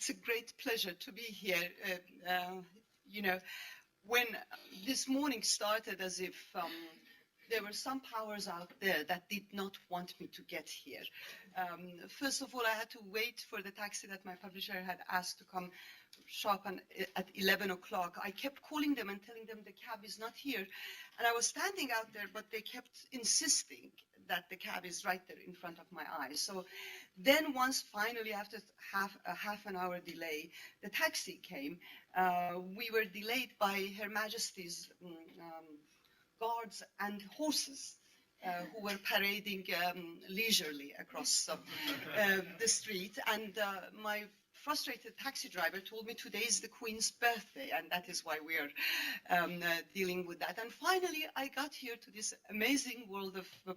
it's a great pleasure to be here. You know, when this morning started as if there were some powers out there that did not want me to get here. First of all, I had to wait for the taxi that my publisher had asked to come sharp at 11 o'clock. I kept calling them and telling them the cab is not here. And I was standing out there, but they kept insisting that the cab is right there in front of my eyes. So then once finally, after half an hour delay, the taxi came, we were delayed by Her Majesty's guards and horses who were parading leisurely across the street. And my frustrated taxi driver told me today is the Queen's birthday, and that is why we are dealing with that. And finally, I got here to this amazing world of,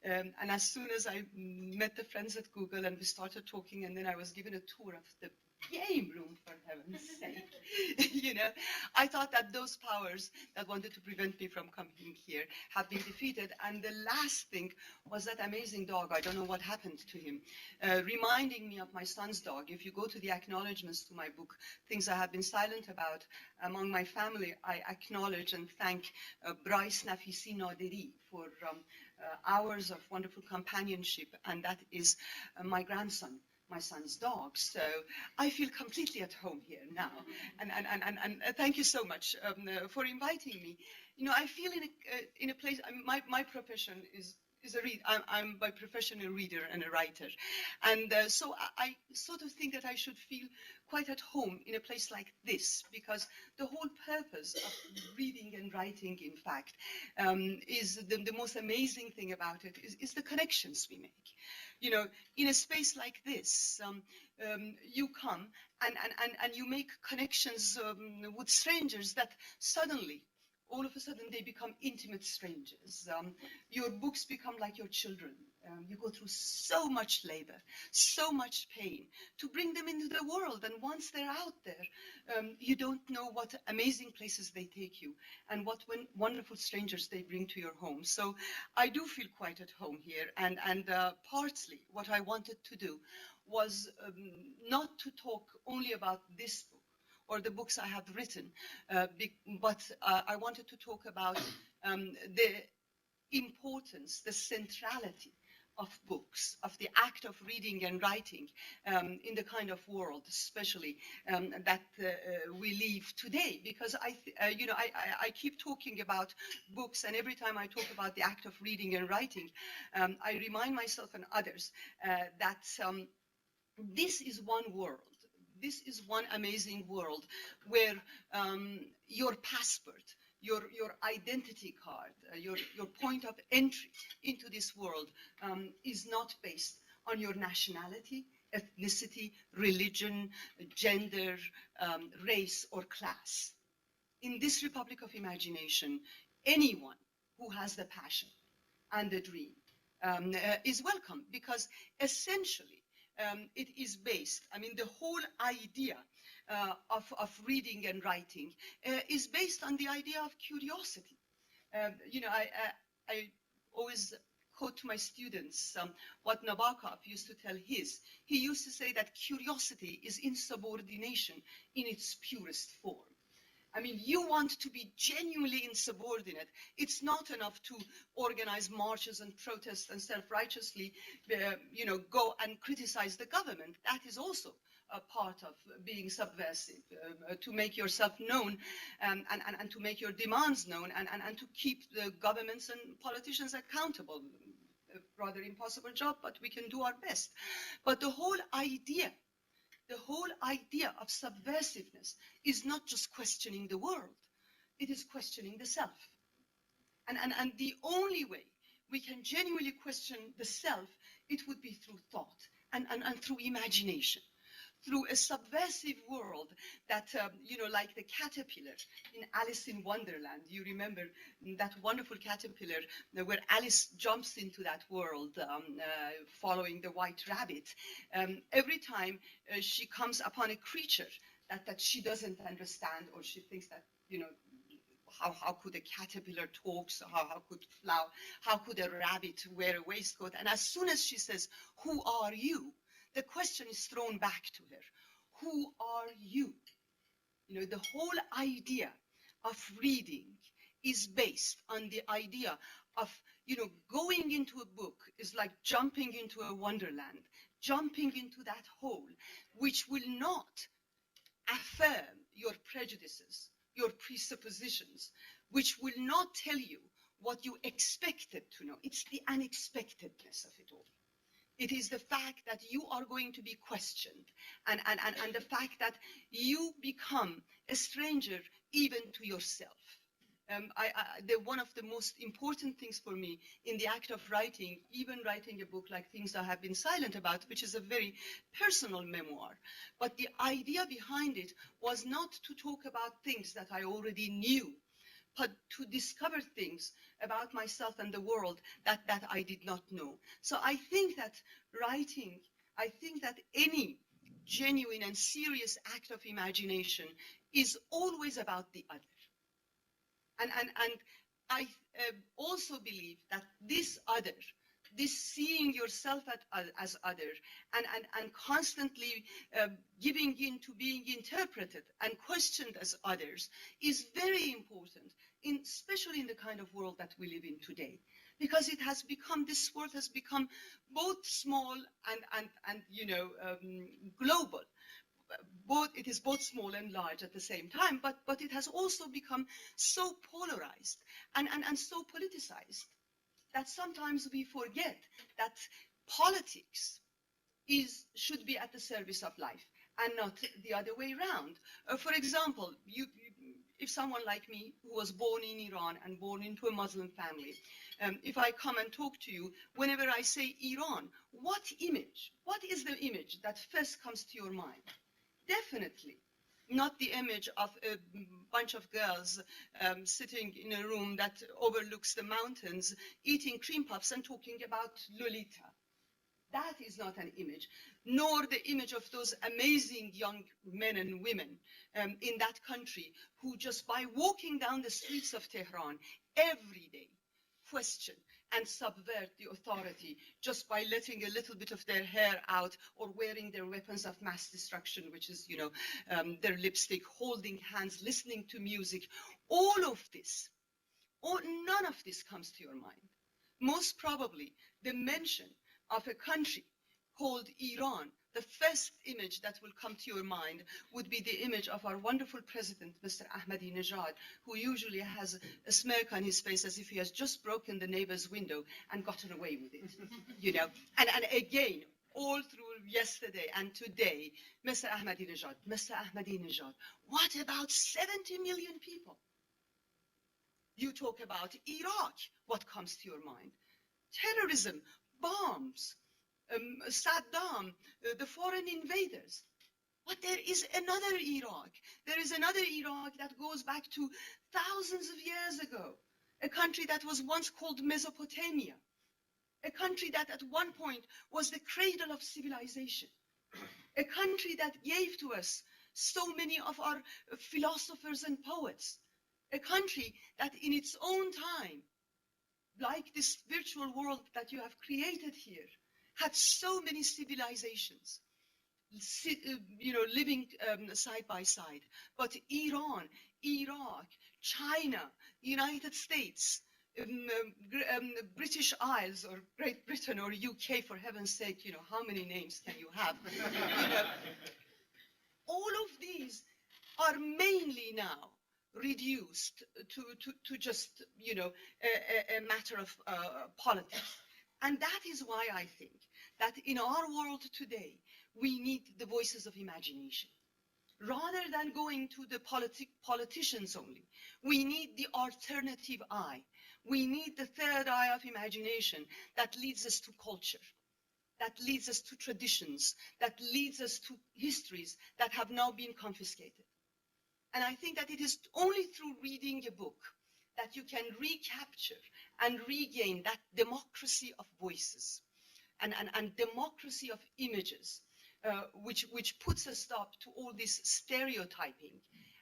and as soon as I met the friends at Google and we started talking, and then I was given a tour of the game room, for heaven's sake. You know, I thought that those powers that wanted to prevent me from coming here have been defeated. And the last thing was that amazing dog. I don't know what happened to him, reminding me of my son's dog. If you go to the acknowledgements to my book, things I have been silent about among my family, I acknowledge and thank Bryce Nafisi Naderi for hours of wonderful companionship, and that is my grandson, my son's dog. So I feel completely at home here now. And thank you so much for inviting me. You know, I feel in a place, my profession is a read. I'm by profession a reader and a writer. And so I sort of think that I should feel quite at home in a place like this, because the whole purpose of reading and writing, in fact, is the most amazing thing about it is the connections we make. You know, in a space like this, you come and you make connections with strangers that suddenly, all of a sudden, they become intimate strangers. Your books become like your children. You go through so much labor, so much pain to bring them into the world. And once they're out there, you don't know what amazing places they take you and what wonderful strangers they bring to your home. So I do feel quite at home here. And partly what I wanted to do was not to talk only about this book or the books I have written, but I wanted to talk about the importance, the centrality of books, of the act of reading and writing in the kind of world, especially that we live today. Because I keep talking about books, and every time I talk about the act of reading and writing, I remind myself and others that this is one world. This is one amazing world where your passport, your identity card, your point of entry into this world is not based on your nationality, ethnicity, religion, gender, race, or class. In this Republic of Imagination, anyone who has the passion and the dream is welcome, because essentially it is based, I mean, the whole idea of reading and writing is based on the idea of curiosity. You know, I always quote to my students what Nabokov used to tell his. He used to say that curiosity is insubordination in its purest form. I mean, you want to be genuinely insubordinate. It's not enough to organize marches and protests and self-righteously, go and criticize the government. That is also a part of being subversive, to make yourself known and to make your demands known and to keep the governments and politicians accountable. A rather impossible job, but we can do our best. But the whole idea of subversiveness is not just questioning the world, it is questioning the self. And the only way we can genuinely question the self, it would be through thought and through imagination, through a subversive world that, like the caterpillar in Alice in Wonderland. You remember that wonderful caterpillar where Alice jumps into that world following the white rabbit. Every time she comes upon a creature that she doesn't understand, or she thinks that, how could a caterpillar talk? So how could a rabbit wear a waistcoat? And as soon as she says, "Who are you?" the question is thrown back to her. who are you? You know, the whole idea of reading is based on the idea of, you know, going into a book is like jumping into a wonderland, jumping into that hole, which will not affirm your prejudices, your presuppositions, which will not tell you what you expected to know. It's the unexpectedness of it all. It is the fact that you are going to be questioned, and the fact that you become a stranger even to yourself. One of the most important things for me in the act of writing, even writing a book like Things I Have Been Silent About, which is a very personal memoir, but the idea behind it was not to talk about things that I already knew, but to discover things about myself and the world that I did not know. So I think that writing, I think that any genuine and serious act of imagination is always about the other. And I also believe that this other, this seeing yourself as other, and constantly giving in to being interpreted and questioned as others is very important, especially in the kind of world that we live in today, because it has become, this world has become both small and you know, global. It is both small and large at the same time, but it has also become so polarized and so politicized that sometimes we forget that politics should be at the service of life and not the other way around. For example, if someone like me who was born in Iran and born into a Muslim family, if I come and talk to you, whenever I say Iran, what is the image that first comes to your mind? Definitely not the image of a bunch of girls sitting in a room that overlooks the mountains, eating cream puffs and talking about Lolita. That is not an image, nor the image of those amazing young men and women in that country who just by walking down the streets of Tehran every day question and subvert the authority just by letting a little bit of their hair out or wearing their weapons of mass destruction, which is, you know, their lipstick, holding hands, listening to music. All of this, none of this comes to your mind. Most probably, the mention of a country called Iran, the first image that will come to your mind would be the image of our wonderful president, Mr. Ahmadinejad, who usually has a smirk on his face as if he has just broken the neighbor's window and gotten away with it, you know. And again, all through yesterday and today, Mr. Ahmadinejad, what about 70 million people? You talk about Iraq, what comes to your mind? Terrorism, bombs, Saddam, the foreign invaders. But there is another Iraq. There is another Iraq that goes back to thousands of years ago. A country that was once called Mesopotamia. A country that at one point was the cradle of civilization. A country that gave to us so many of our philosophers and poets. A country that in its own time, like this virtual world that you have created here, had so many civilizations, you know, living side by side. But Iran, Iraq, China, United States, British Isles, or Great Britain, or UK, for heaven's sake, you know, how many names can you have? You know, all of these are mainly now reduced to just, you know, a matter of politics. And that is why I think that in our world today, we need the voices of imagination. Rather than going to the politicians only, we need the alternative eye. We need the third eye of imagination that leads us to culture, that leads us to traditions, that leads us to histories that have now been confiscated. And I think that it is only through reading a book that you can recapture and regain that democracy of voices and democracy of images, which puts a stop to all this stereotyping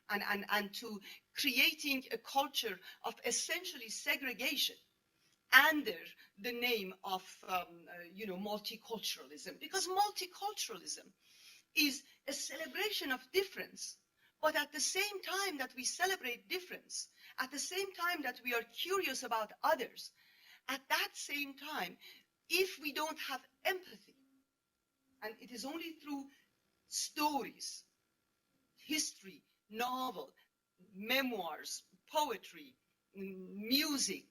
and to creating a culture of essentially segregation under the name of, you know, multiculturalism. Because multiculturalism is a celebration of difference. But at the same time that we celebrate difference, at the same time that we are curious about others, at that same time, if we don't have empathy, and it is only through stories, history, novel, memoirs, poetry, music,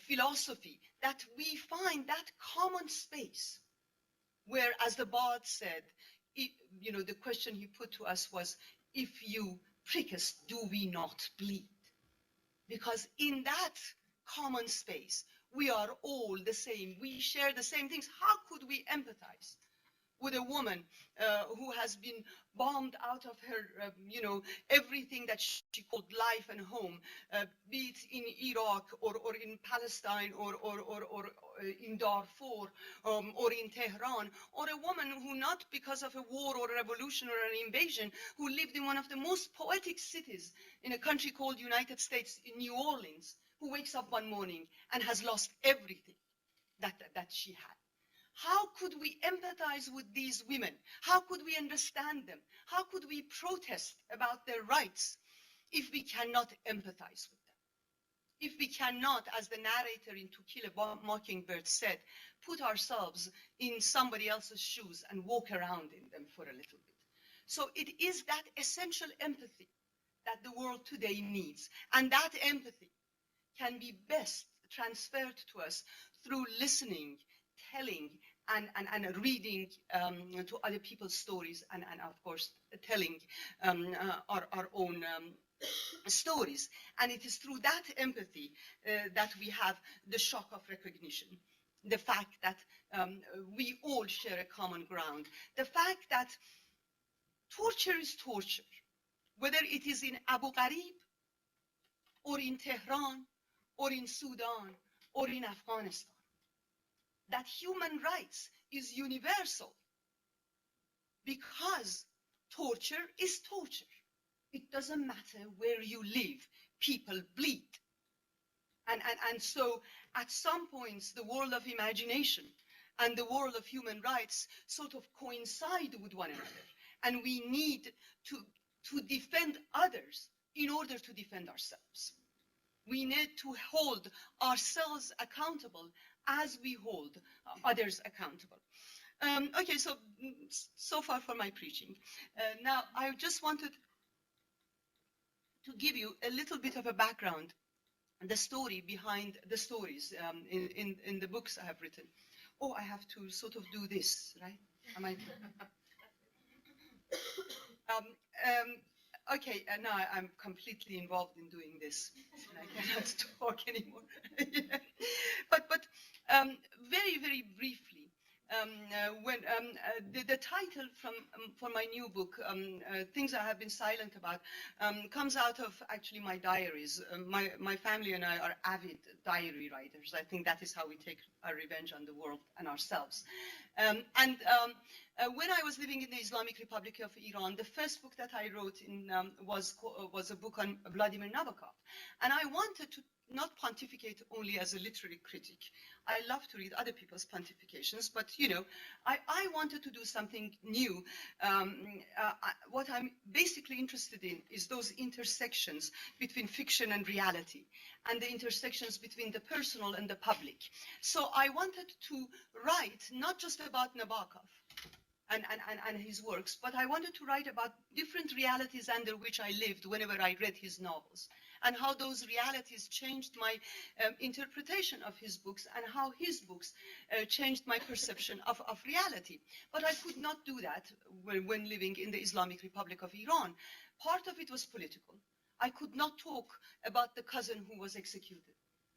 philosophy, that we find that common space where, as the bard said, the question he put to us was, if you prick us, do we not bleed? Because in that common space, we are all the same. We share the same things. How could we empathize with a woman who has been bombed out of her, everything that she called life and home, be it in Iraq or in Palestine or in Darfur or in Tehran, or a woman who, not because of a war or a revolution or an invasion, who lived in one of the most poetic cities in a country called United States, in New Orleans, who wakes up one morning and has lost everything that she had. How could we empathize with these women? How could we understand them? How could we protest about their rights if we cannot empathize with them? If we cannot, as the narrator in To Kill a Mockingbird said, put ourselves in somebody else's shoes and walk around in them for a little bit. So it is that essential empathy that the world today needs. And that empathy can be best transferred to us through listening, telling, and reading to other people's stories, and of course telling our own stories. And it is through that empathy that we have the shock of recognition, the fact that we all share a common ground, the fact that torture is torture, whether it is in Abu Ghraib or in Tehran or in Sudan or in Afghanistan. That human rights is universal because torture is torture. It doesn't matter where you live, people bleed. And so at some points, the world of imagination and the world of human rights sort of coincide with one another. And we need to defend others in order to defend ourselves. We need to hold ourselves accountable as we hold others accountable. Okay, so far for my preaching. Now, I just wanted to give you a little bit of a background, the story behind the stories in the books I have written. Oh, I have to sort of do this, right? Am I? Okay, now I'm completely involved in doing this. I cannot talk anymore. Yeah. But very, very briefly, when the title for my new book, Things I Have Been Silent About, comes out of actually my diaries. My family and I are avid diary writers. I think that is how we take our revenge on the world and ourselves. When I was living in the Islamic Republic of Iran, the first book that I wrote was a book on Vladimir Nabokov. And I wanted to not pontificate only as a literary critic. I love to read other people's pontifications, but, I wanted to do something new. What I'm basically interested in is those intersections between fiction and reality, and the intersections between the personal and the public. So I wanted to write not just about Nabokov and his works, but I wanted to write about different realities under which I lived whenever I read his novels, and how those realities changed my interpretation of his books, and how his books changed my perception of reality. But I could not do that when living in the Islamic Republic of Iran. Part of it was political. I could not talk about the cousin who was executed,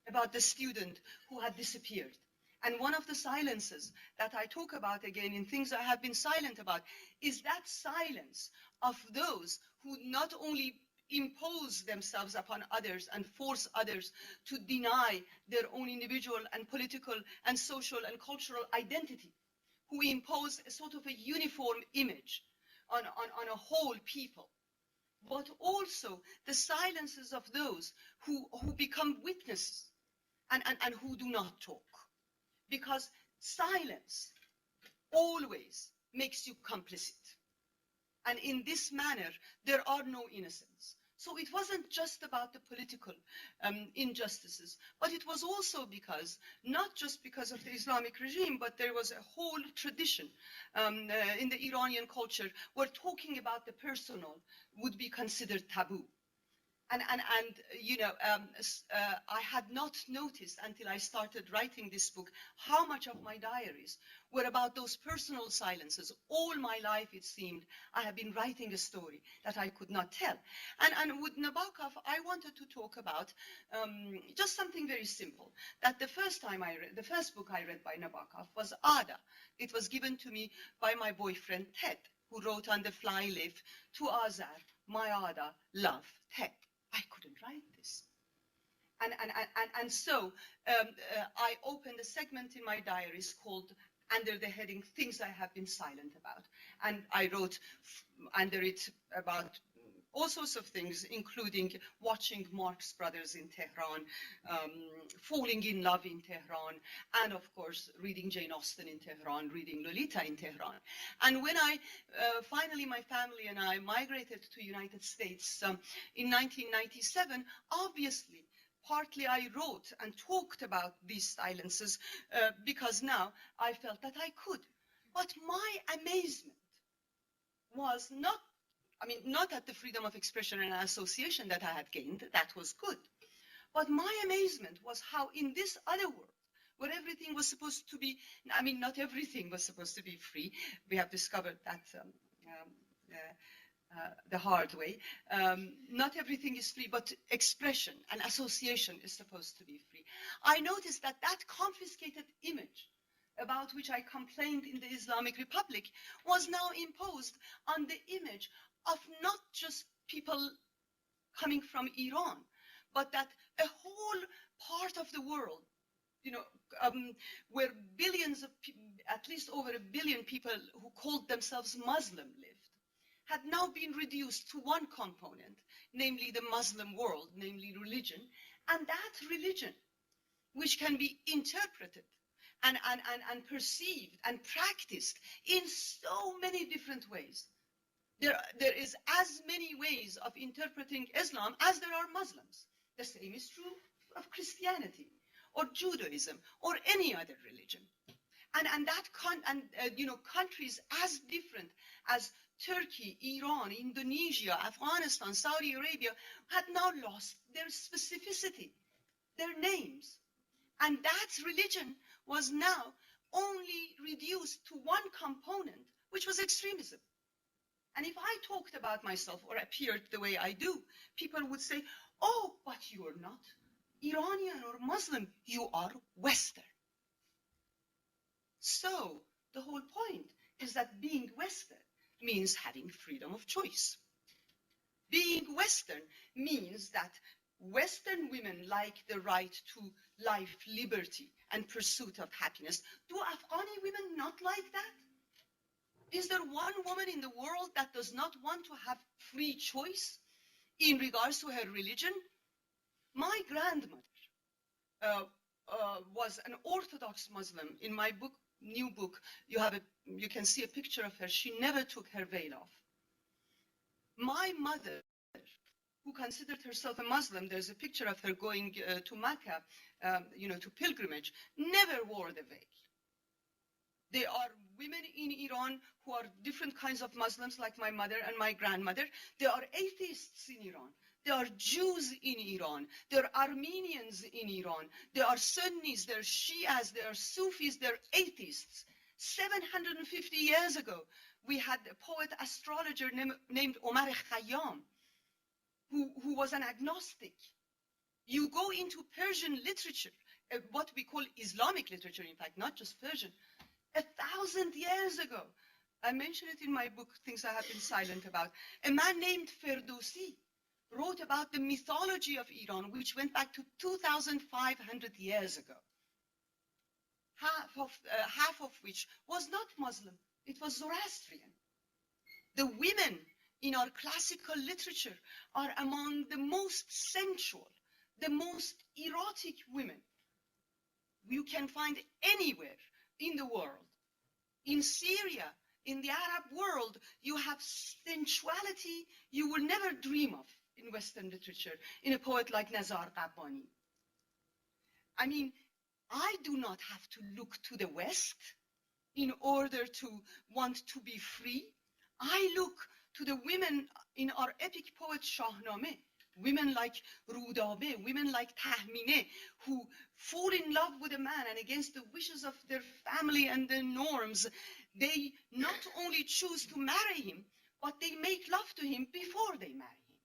about the student who had disappeared. And one of the silences that I talk about again in Things I Have Been Silent About is that silence of those who not only impose themselves upon others and force others to deny their own individual and political and social and cultural identity, who impose a sort of a uniform image on a whole people, but also the silences of those who become witnesses and who do not talk. Because silence always makes you complicit. And in this manner, there are no innocents. So it wasn't just about the political injustices, but it was also because, not just because of the Islamic regime, but there was a whole tradition in the Iranian culture where talking about the personal would be considered taboo. And you know, I had not noticed until I started writing this book how much of my diaries were about those personal silences. All my life, it seemed, I have been writing a story that I could not tell. And with Nabokov, I wanted to talk about just something very simple. That the first book I read by Nabokov was Ada. It was given to me by my boyfriend Ted, who wrote on the flyleaf, "To Azar, my Ada, love, Ted." I couldn't write this. And so I opened a segment in my diaries called, under the heading, Things I Have Been Silent About. And I wrote under it about all sorts of things, including watching Marx Brothers in Tehran, falling in love in Tehran, and of course, reading Jane Austen in Tehran, reading Lolita in Tehran. And when I, finally my family and I migrated to United States in 1997, obviously, partly I wrote and talked about these silences because now I felt that I could. But my amazement was not at the freedom of expression and association that I had gained, that was good. But my amazement was how in this other world, where everything was supposed to be, not everything was supposed to be free. We have discovered that the hard way. Not everything is free, but expression and association is supposed to be free. I noticed that that confiscated image about which I complained in the Islamic Republic was now imposed on the image of not just people coming from Iran, but that a whole part of the world, where billions of, at least over 1 billion people who called themselves Muslim lived, had now been reduced to one component, namely the Muslim world, namely religion, and that religion, which can be interpreted and perceived and practiced in so many different ways. There is as many ways of interpreting Islam as there are Muslims. The same is true of Christianity or Judaism or any other religion. Countries as different as Turkey, Iran, Indonesia, Afghanistan, Saudi Arabia had now lost their specificity, their names. And that religion was now only reduced to one component, which was extremism. And if I talked about myself or appeared the way I do, people would say, "Oh, but you are not Iranian or Muslim, you are Western." So the whole point is that being Western means having freedom of choice. Being Western means that Western women like the right to life, liberty, and pursuit of happiness. Do Afghani women not like that? Is there one woman in the world that does not want to have free choice in regards to her religion? My grandmother was an Orthodox Muslim. In my book, new book, you can see a picture of her. She never took her veil off. My mother, who considered herself a Muslim, there's a picture of her going to Mecca, to pilgrimage, never wore the veil. There are women in Iran who are different kinds of Muslims, like my mother and my grandmother. There are atheists in Iran. There are Jews in Iran. There are Armenians in Iran. There are Sunnis, there are Shias, there are Sufis, there are atheists. 750 years ago, we had a poet astrologer named Omar Khayyam, who was an agnostic. You go into Persian literature, what we call Islamic literature, in fact, not just Persian, 1,000 years ago. I mention it in my book, Things I Have Been Silent About. A man named Ferdowsi wrote about the mythology of Iran, which went back to 2,500 years ago. Half of which was not Muslim, it was Zoroastrian. The women in our classical literature are among the most sensual, the most erotic women you can find anywhere in the world. In Syria, In the Arab world, you have sensuality you will never dream of in Western literature, in a poet like Nazar Qabbani. I mean, I do not have to look to the West in order to want to be free. I look to the women in our epic poet Shahnameh, women like Rudabe, women like Tahmine, who fall in love with a man, and against the wishes of their family and their norms, they not only choose to marry him, but they make love to him before they marry him.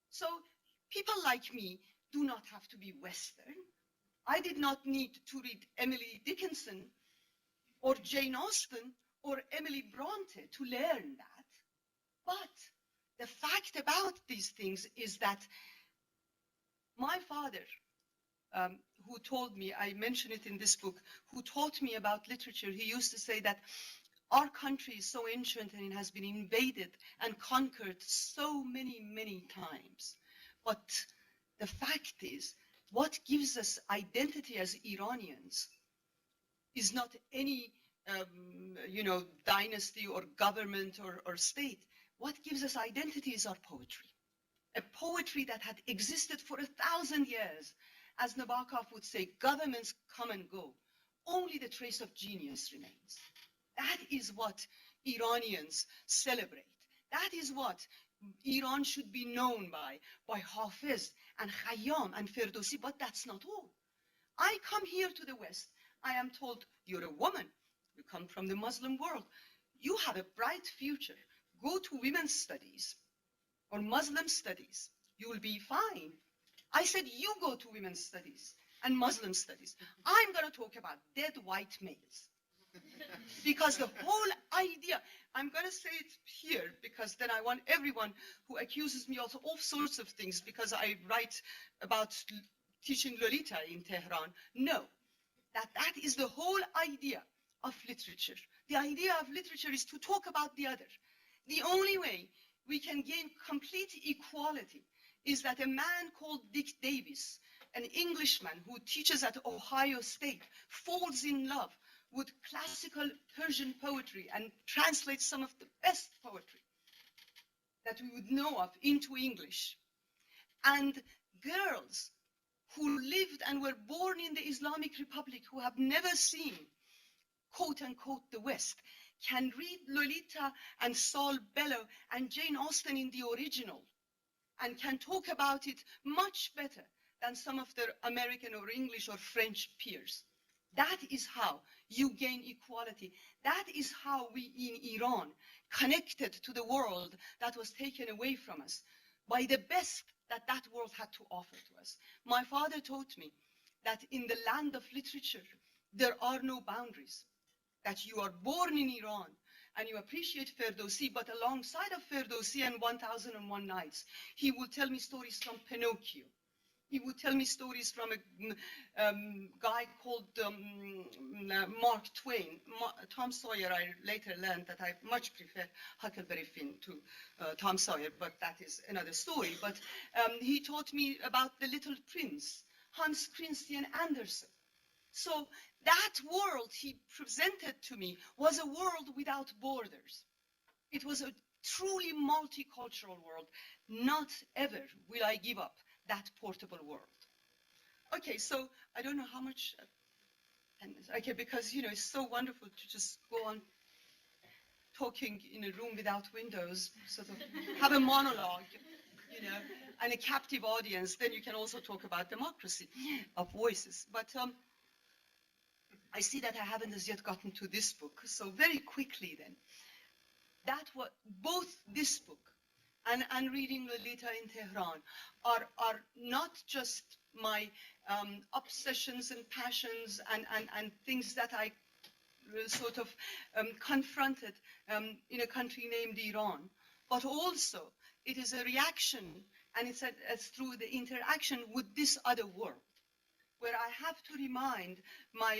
So people like me do not have to be Western. I did not need to read Emily Dickinson or Jane Austen or Emily Bronte to learn that. But the fact about these things is that my father, who told me, I mention it in this book, who taught me about literature, he used to say that our country is so ancient and it has been invaded and conquered so many, many times. But the fact is, what gives us identity as Iranians is not any, dynasty or government or state. What gives us identity is our poetry. A poetry that had existed for 1,000 years. As Nabokov would say, governments come and go. Only the trace of genius remains. That is what Iranians celebrate. That is what Iran should be known by Hafiz and Khayyam and Ferdowsi, but that's not all. I come here to the West. I am told, you're a woman. You come from the Muslim world. You have a bright future. Go to women's studies or Muslim studies. You will be fine. I said, you go to women's studies and Muslim studies. I'm going to talk about dead white males. Because the whole idea, I'm going to say it here because then I want everyone who accuses me of all sorts of things because I write about teaching Lolita in Tehran. No, that is the whole idea of literature. The idea of literature is to talk about the other. The only way we can gain complete equality is that a man called Dick Davis, an Englishman who teaches at Ohio State, falls in love with classical Persian poetry and translates some of the best poetry that we would know of into English. And girls who lived and were born in the Islamic Republic, who have never seen, quote unquote, the West, can read Lolita and Saul Bellow and Jane Austen in the original and can talk about it much better than some of their American or English or French peers. That is how you gain equality. That is how we in Iran connected to the world that was taken away from us by the best that that world had to offer to us. My father taught me that in the land of literature, there are no boundaries, that you are born in Iran and you appreciate Ferdowsi, but alongside of Ferdowsi and 1001 Nights, he will tell me stories from Pinocchio. He would tell me stories from a guy called Mark Twain. Tom Sawyer, I later learned that I much prefer Huckleberry Finn to Tom Sawyer, but that is another story. But he taught me about The Little Prince, Hans Christian Andersen. So that world he presented to me was a world without borders. It was a truly multicultural world. Not ever will I give up that portable world. Okay, so I don't know how much, okay, because, it's so wonderful to just go on talking in a room without windows, sort of have a monologue, and a captive audience. Then you can also talk about democracy of voices. But I see that I haven't as yet gotten to this book. So very quickly then, both this book and Reading Lolita in Tehran are not just my obsessions and passions and things that I sort of confronted in a country named Iran, but also it is a reaction, and it's through the interaction with this other world, where I have to remind my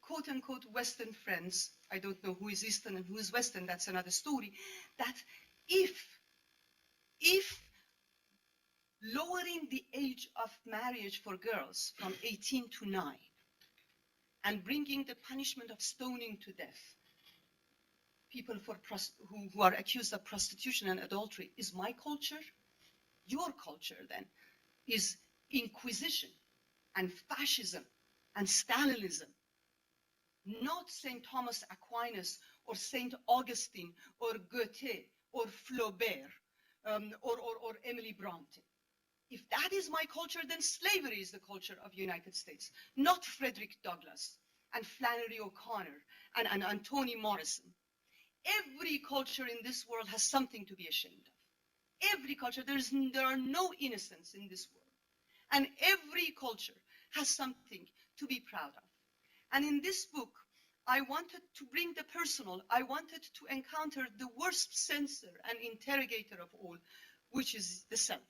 quote-unquote Western friends, I don't know who is Eastern and who is Western, that's another story, that if lowering the age of marriage for girls from 18 to 9 and bringing the punishment of stoning to death people who are accused of prostitution and adultery is my culture. Your culture, then, is Inquisition and fascism and Stalinism, not St. Thomas Aquinas or St. Augustine or Goethe or Flaubert or Emily Bronte. If that is my culture, then slavery is the culture of the United States, not Frederick Douglass and Flannery O'Connor and Toni Morrison. Every culture in this world has something to be ashamed of. Every culture, there are no innocents in this world. And every culture has something to be proud of. And in this book, I wanted to bring the personal. I wanted to encounter the worst censor and interrogator of all, which is the self.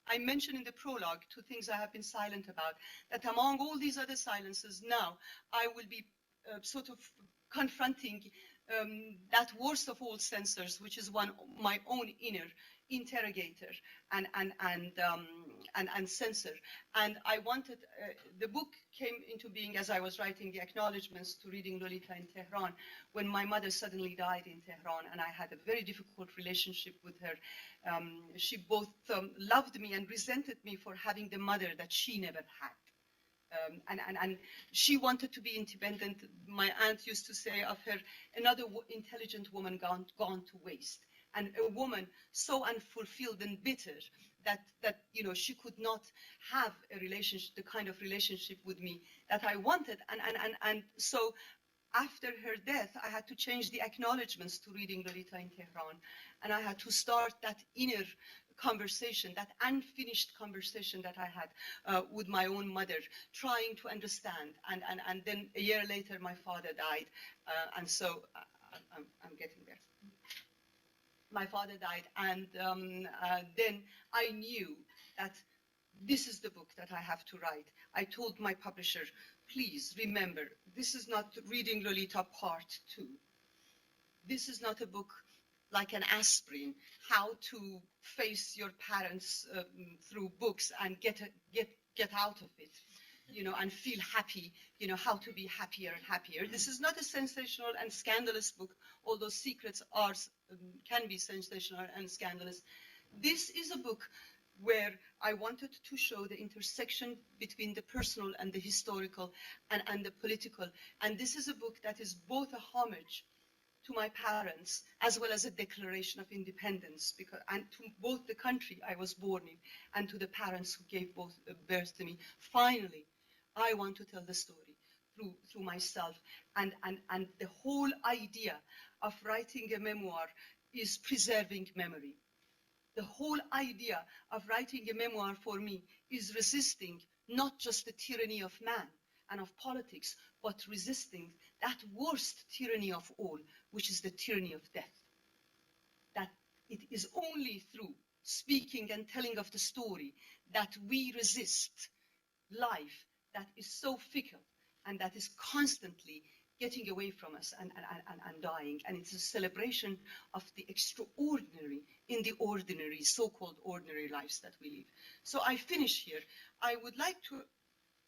I mentioned in the prologue, two things I have been silent about, that among all these other silences, now I will be sort of confronting that worst of all censors, which is my own inner interrogator and censor. And I wanted, the book came into being as I was writing the acknowledgements to Reading Lolita in Tehran, when my mother suddenly died in Tehran, and I had a very difficult relationship with her. She both loved me and resented me for having the mother that she never had. And she wanted to be independent. My aunt used to say of her, another intelligent woman gone to waste. And a woman so unfulfilled and bitter that she could not have a relationship, the kind of relationship with me that I wanted. And so after her death, I had to change the acknowledgements to Reading Lolita in Tehran. And I had to start that inner conversation, that unfinished conversation that I had with my own mother, trying to understand. And then a year later, my father died. And so I'm getting there. My father died, and then I knew that this is the book that I have to write. I told my publisher, please remember, this is not Reading Lolita Part 2. This is not a book like an aspirin, how to face your parents through books and get out of it, and feel happy, how to be happier and happier. This is not a sensational and scandalous book, although secrets can be sensational and scandalous. This is a book where I wanted to show the intersection between the personal and the historical and the political. And this is a book that is both a homage to my parents as well as a declaration of independence, and to both the country I was born in and to the parents who gave birth to me. Finally, I want to tell the story through myself, and the whole idea of writing a memoir is preserving memory. The whole idea of writing a memoir for me is resisting not just the tyranny of man and of politics, but resisting that worst tyranny of all, which is the tyranny of death. That it is only through speaking and telling of the story that we resist life that is so fickle and that is constantly getting away from us and dying. And it's a celebration of the extraordinary in the ordinary, so-called ordinary lives that we live. So I finish here. I would like to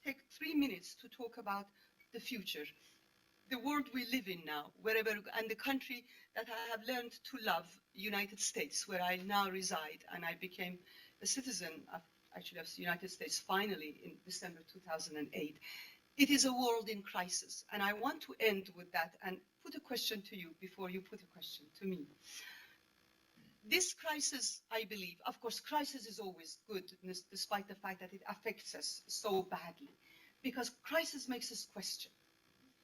take 3 minutes to talk about the future, the world we live in now, and the country that I have learned to love, United States, where I now reside, and I became a citizen of the United States finally in December 2008. It is a world in crisis, and I want to end with that and put a question to you before you put a question to me. This crisis, I believe, of course, crisis is always good, despite the fact that it affects us so badly, because crisis makes us question.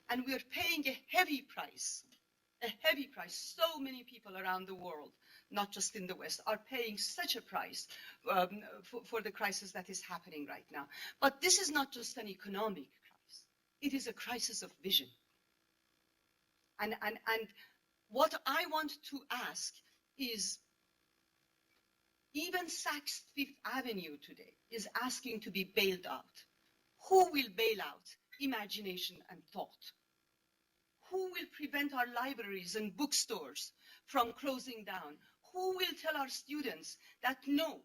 And we are paying a heavy price. So many people around the world, not just in the West, are paying such a price for the crisis that is happening right now. But this is not just an economic crisis. It is a crisis of vision. And what I want to ask is, even Saks Fifth Avenue today is asking to be bailed out. Who will bail out imagination and thought? Who will prevent our libraries and bookstores from closing down? Who will tell our students that no,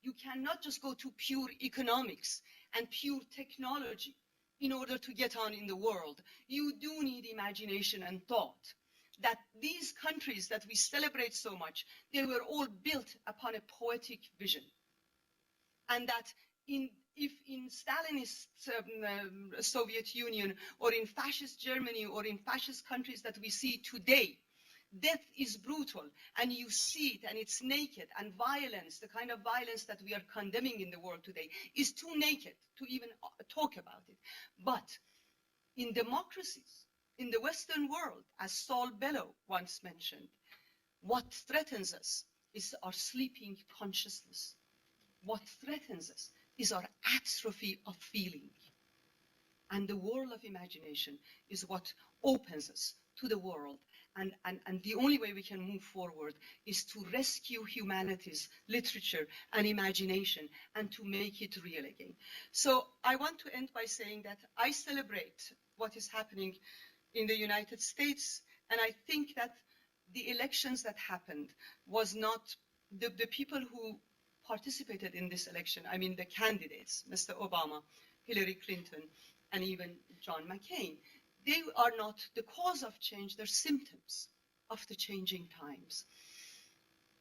you cannot just go to pure economics and pure technology in order to get on in the world? You do need imagination and thought. that these countries that we celebrate so much, they were all built upon a poetic vision. And that if in Stalinist Soviet Union or in fascist Germany or in fascist countries that we see today, death is brutal and you see it and it's naked, and violence, the kind of violence that we are condemning in the world today, is too naked to even talk about it. But in democracies, in the Western world, as Saul Bellow once mentioned, what threatens us is our sleeping consciousness. What threatens us is our atrophy of feeling. And the world of imagination is what opens us to the world. And the only way we can move forward is to rescue humanity's literature and imagination and to make it real again. So I want to end by saying that I celebrate what is happening in the United States, and I think that the elections that happened was not the people who participated in this election, I mean the candidates, Mr. Obama, Hillary Clinton, and even John McCain, they are not the cause of change, they're symptoms of the changing times.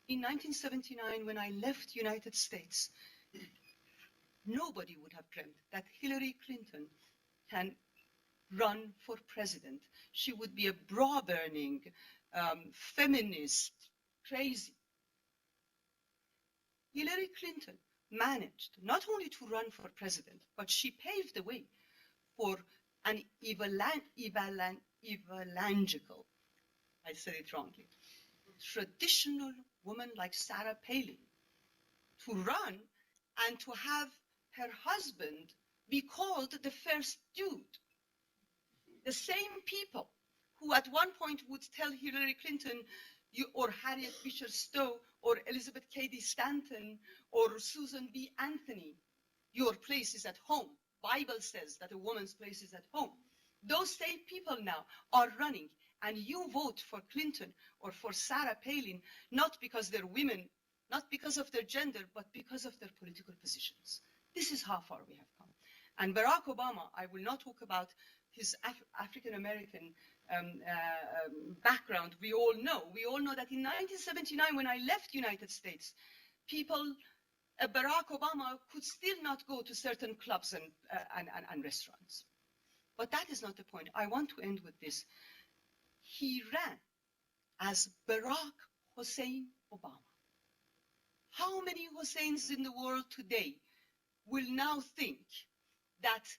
In 1979, when I left the United States, nobody would have dreamt that Hillary Clinton can run for president. She would be a bra-burning, feminist, crazy. Hillary Clinton managed not only to run for president, but she paved the way for an evangelical, I said it wrongly, traditional woman like Sarah Palin to run and to have her husband be called the first dude. The same people who at one point would tell Hillary Clinton or Harriet Beecher Stowe or Elizabeth Cady Stanton or Susan B. Anthony, your place is at home. Bible says that a woman's place is at home. Those same people now are running, and you vote for Clinton or for Sarah Palin, not because they're women, not because of their gender, but because of their political positions. This is how far we have come. And Barack Obama, I will not talk about his African-American background. We all know that in 1979, when I left the United States, Barack Obama could still not go to certain clubs and restaurants. But that is not the point. I want to end with this. He ran as Barack Hussein Obama. How many Husseins in the world today will now think that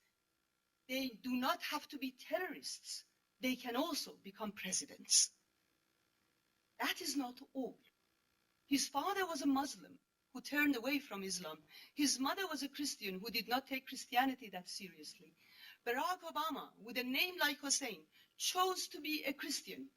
they do not have to be terrorists? They can also become presidents. That is not all. His father was a Muslim who turned away from Islam. His mother was a Christian who did not take Christianity that seriously. Barack Obama, with a name like Hussein, chose to be a Christian.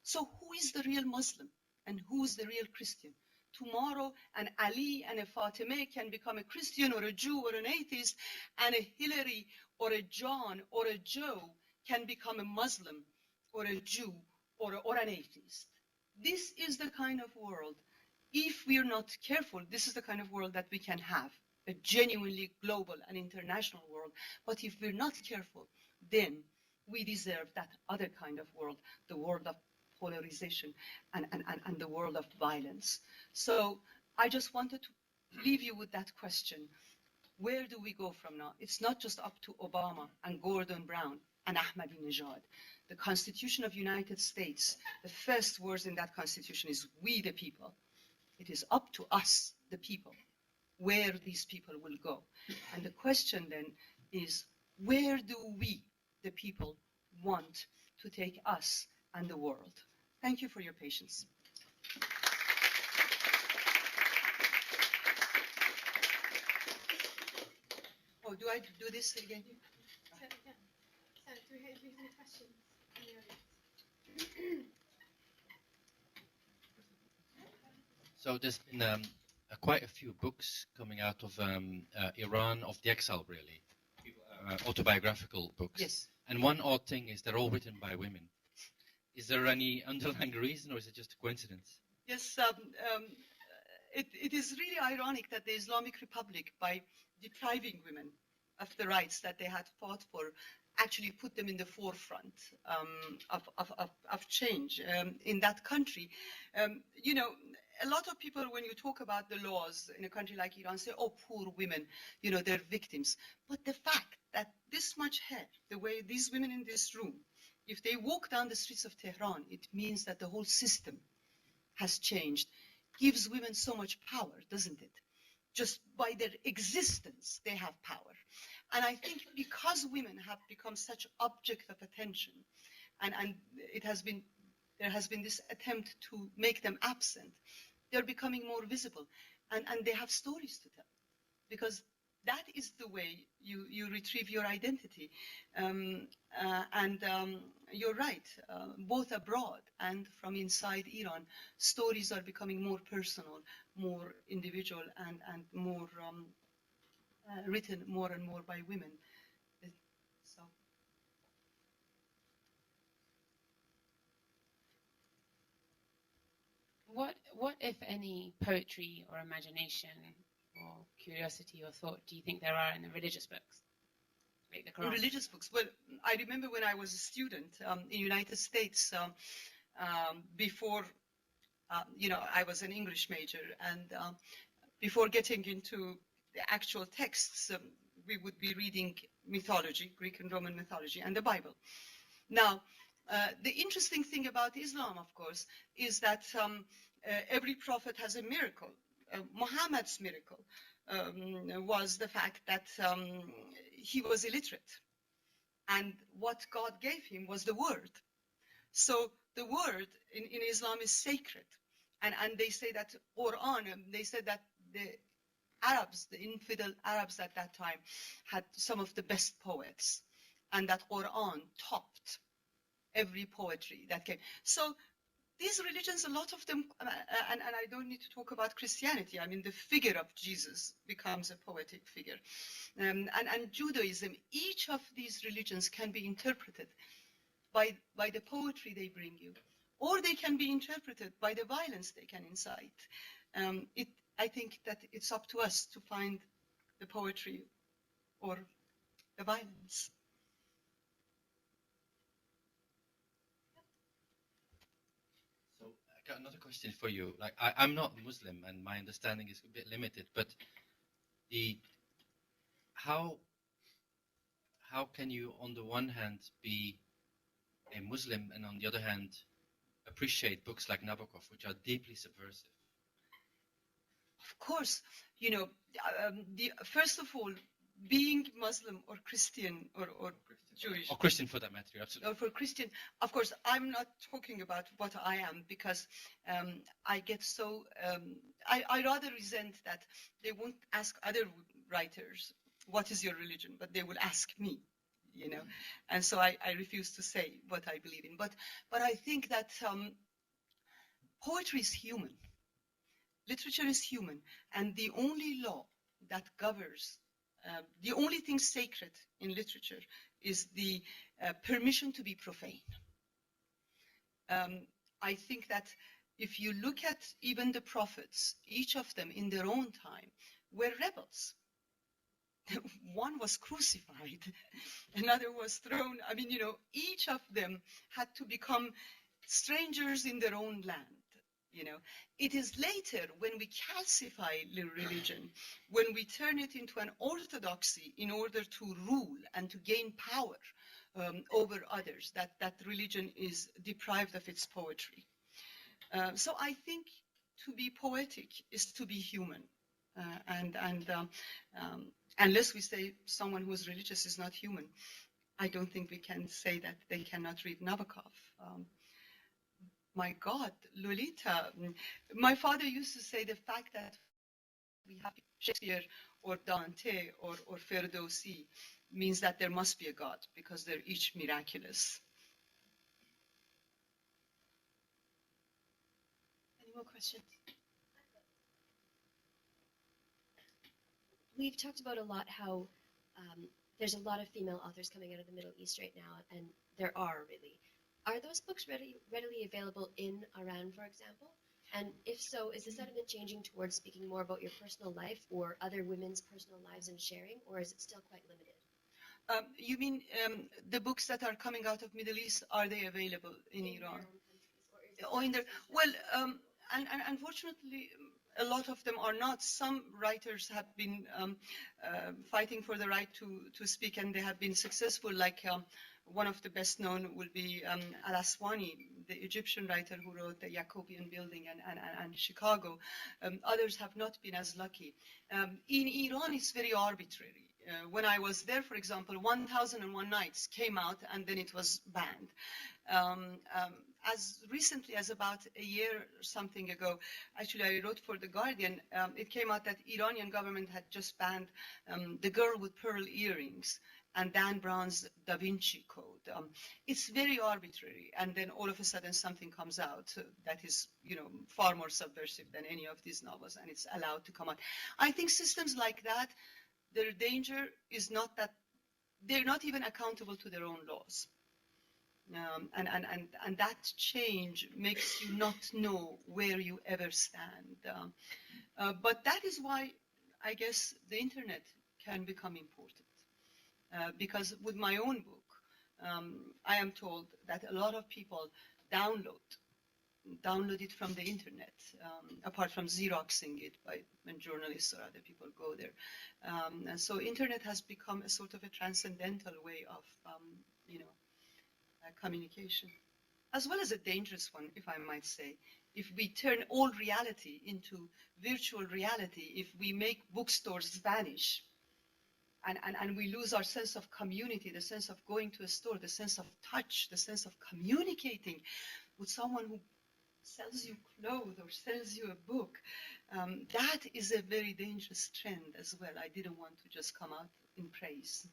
So who is the real Muslim and who is the real Christian? Tomorrow, an Ali and a Fatima can become a Christian or a Jew or an atheist, and a Hillary or a John or a Joe can become a Muslim or a Jew or an atheist. This is the kind of world, if we are not careful, this is the kind of world that we can have, a genuinely global and international world. But if we're not careful, then we deserve that other kind of world, the world of polarization and the world of violence. So I just wanted to leave you with that question. Where do we go from now? It's not just up to Obama and Gordon Brown and Ahmadinejad. The Constitution of the United States, the first words in that Constitution is we the people. It is up to us, the people, where these people will go. And the question then is, where do we, the people, want to take us and the world? Thank you for your patience. Oh, do I do this again? Do we have any questions in the audience? So there's been quite a few books coming out of Iran, of the exile, really, autobiographical books. Yes. And one odd thing is they're all written by women. Is there any underlying reason, or is it just a coincidence? Yes, it is really ironic that the Islamic Republic, by depriving women of the rights that they had fought for actually put them in the forefront of change in that country. You know, a lot of people, when you talk about the laws in a country like Iran, say, oh, poor women, you know, they're victims. But the fact that this much hair, the way these women in this room, if they walk down the streets of Tehran, it means that the whole system has changed, gives women so much power, doesn't it? Just by their existence, they have power. And I think because women have become such object of attention, and there has been this attempt to make them absent, they're becoming more visible, and they have stories to tell, because that is the way you retrieve your identity. You're right, both abroad and from inside Iran, stories are becoming more personal, more individual, and more written more and more by women. So. What, if any, poetry or imagination or curiosity or thought do you think there are in the religious books? Like the Quran? Religious books. Well, I remember when I was a student in the United States, before, you know, I was an English major, and before getting into the actual texts, we would be reading mythology, Greek and Roman mythology, and the Bible. Now, the interesting thing about Islam, of course, is that every prophet has a miracle. Muhammad's miracle was the fact that he was illiterate, and what God gave him was the word. So the word in Islam is sacred, and they say that Quran, they said that the Arabs, the infidel Arabs at that time, had some of the best poets, and that Quran topped every poetry that came. So these religions, a lot of them, and I don't need to talk about Christianity, I mean, the figure of Jesus becomes a poetic figure. And Judaism, each of these religions can be interpreted by the poetry they bring you, or they can be interpreted by the violence they can incite. I think that it's up to us to find the poetry or the violence. So I got another question for you. Like, I'm not Muslim, and my understanding is a bit limited, but how can you, on the one hand, be a Muslim and on the other hand appreciate books like Nabokov, which are deeply subversive? Of course, you know, first of all, being Muslim or Christian or Jewish. Or Christian for that matter, absolutely. Or for Christian, of course, I'm not talking about what I am, because I get so, I rather resent that they won't ask other writers, what is your religion? But they will ask me, you know. And so I refuse to say what I believe in. But I think that poetry is human. Literature is human, and the only law that governs, the only thing sacred in literature is the permission to be profane. I think that if you look at even the prophets, each of them in their own time were rebels. One was crucified, another was thrown. I mean, you know, each of them had to become strangers in their own land. You know, it is later when we calcify religion, when we turn it into an orthodoxy in order to rule and to gain power over others, that religion is deprived of its poetry. So I think to be poetic is to be human, unless we say someone who is religious is not human, I don't think we can say that they cannot read Nabokov. My God, Lolita. My father used to say the fact that we have Shakespeare or Dante or Ferdowsi means that there must be a God, because they're each miraculous. Any more questions? We've talked about a lot how there's a lot of female authors coming out of the Middle East right now, and there are really. Are those books readily available in Iran, for example? And if so, is the sentiment changing towards speaking more about your personal life or other women's personal lives and sharing, or is it still quite limited? You mean the books that are coming out of Middle East, are they available in Iran? Or in the, well, and unfortunately, a lot of them are not. Some writers have been fighting for the right to speak, and they have been successful. Like one of the best known will be Al-Aswani, the Egyptian writer who wrote the Jacobean Building and Chicago. Others have not been as lucky. In Iran, it's very arbitrary. When I was there, for example, 1001 Nights came out, and then it was banned. As recently as about a year or something ago, actually I wrote for The Guardian, it came out that Iranian government had just banned The Girl with Pearl Earrings and Dan Brown's Da Vinci Code. It's very arbitrary, and then all of a sudden something comes out that is, far more subversive than any of these novels, and it's allowed to come out. I think systems like that, their danger is not that they're not even accountable to their own laws. And that change makes you not know where you ever stand. But that is why I guess the internet can become important. Because with my own book, I am told that a lot of people download it from the internet, apart from Xeroxing it when journalists or other people go there. And so internet has become a sort of a transcendental way of, communication, as well as a dangerous one, if I might say. If we turn all reality into virtual reality, if we make bookstores vanish, and we lose our sense of community, the sense of going to a store, the sense of touch, the sense of communicating with someone who sells you clothes or sells you a book, that is a very dangerous trend as well. I didn't want to just come out in praise,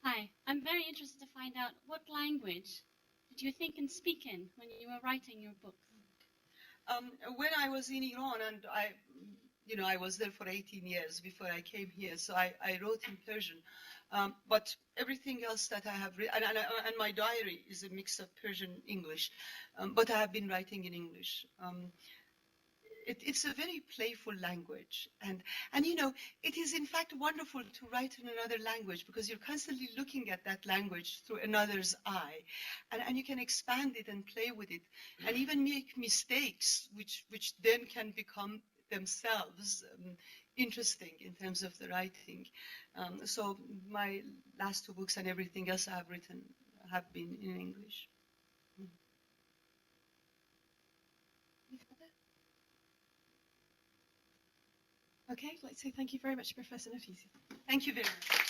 Hi, I'm very interested to find out what language did you think and speak in when you were writing your books? When I was in Iran, and I was there for 18 years before I came here, so I wrote in Persian. But everything else that I have written, and my diary is a mix of Persian English, but I have been writing in English. It's a very playful language, and it is in fact wonderful to write in another language, because you're constantly looking at that language through another's eye, and you can expand it and play with it, and even make mistakes, which then can become themselves interesting in terms of the writing. So my last two books and everything else I have written have been in English. Okay, I'd like to say thank you very much, Professor Nafisi. Thank you very much.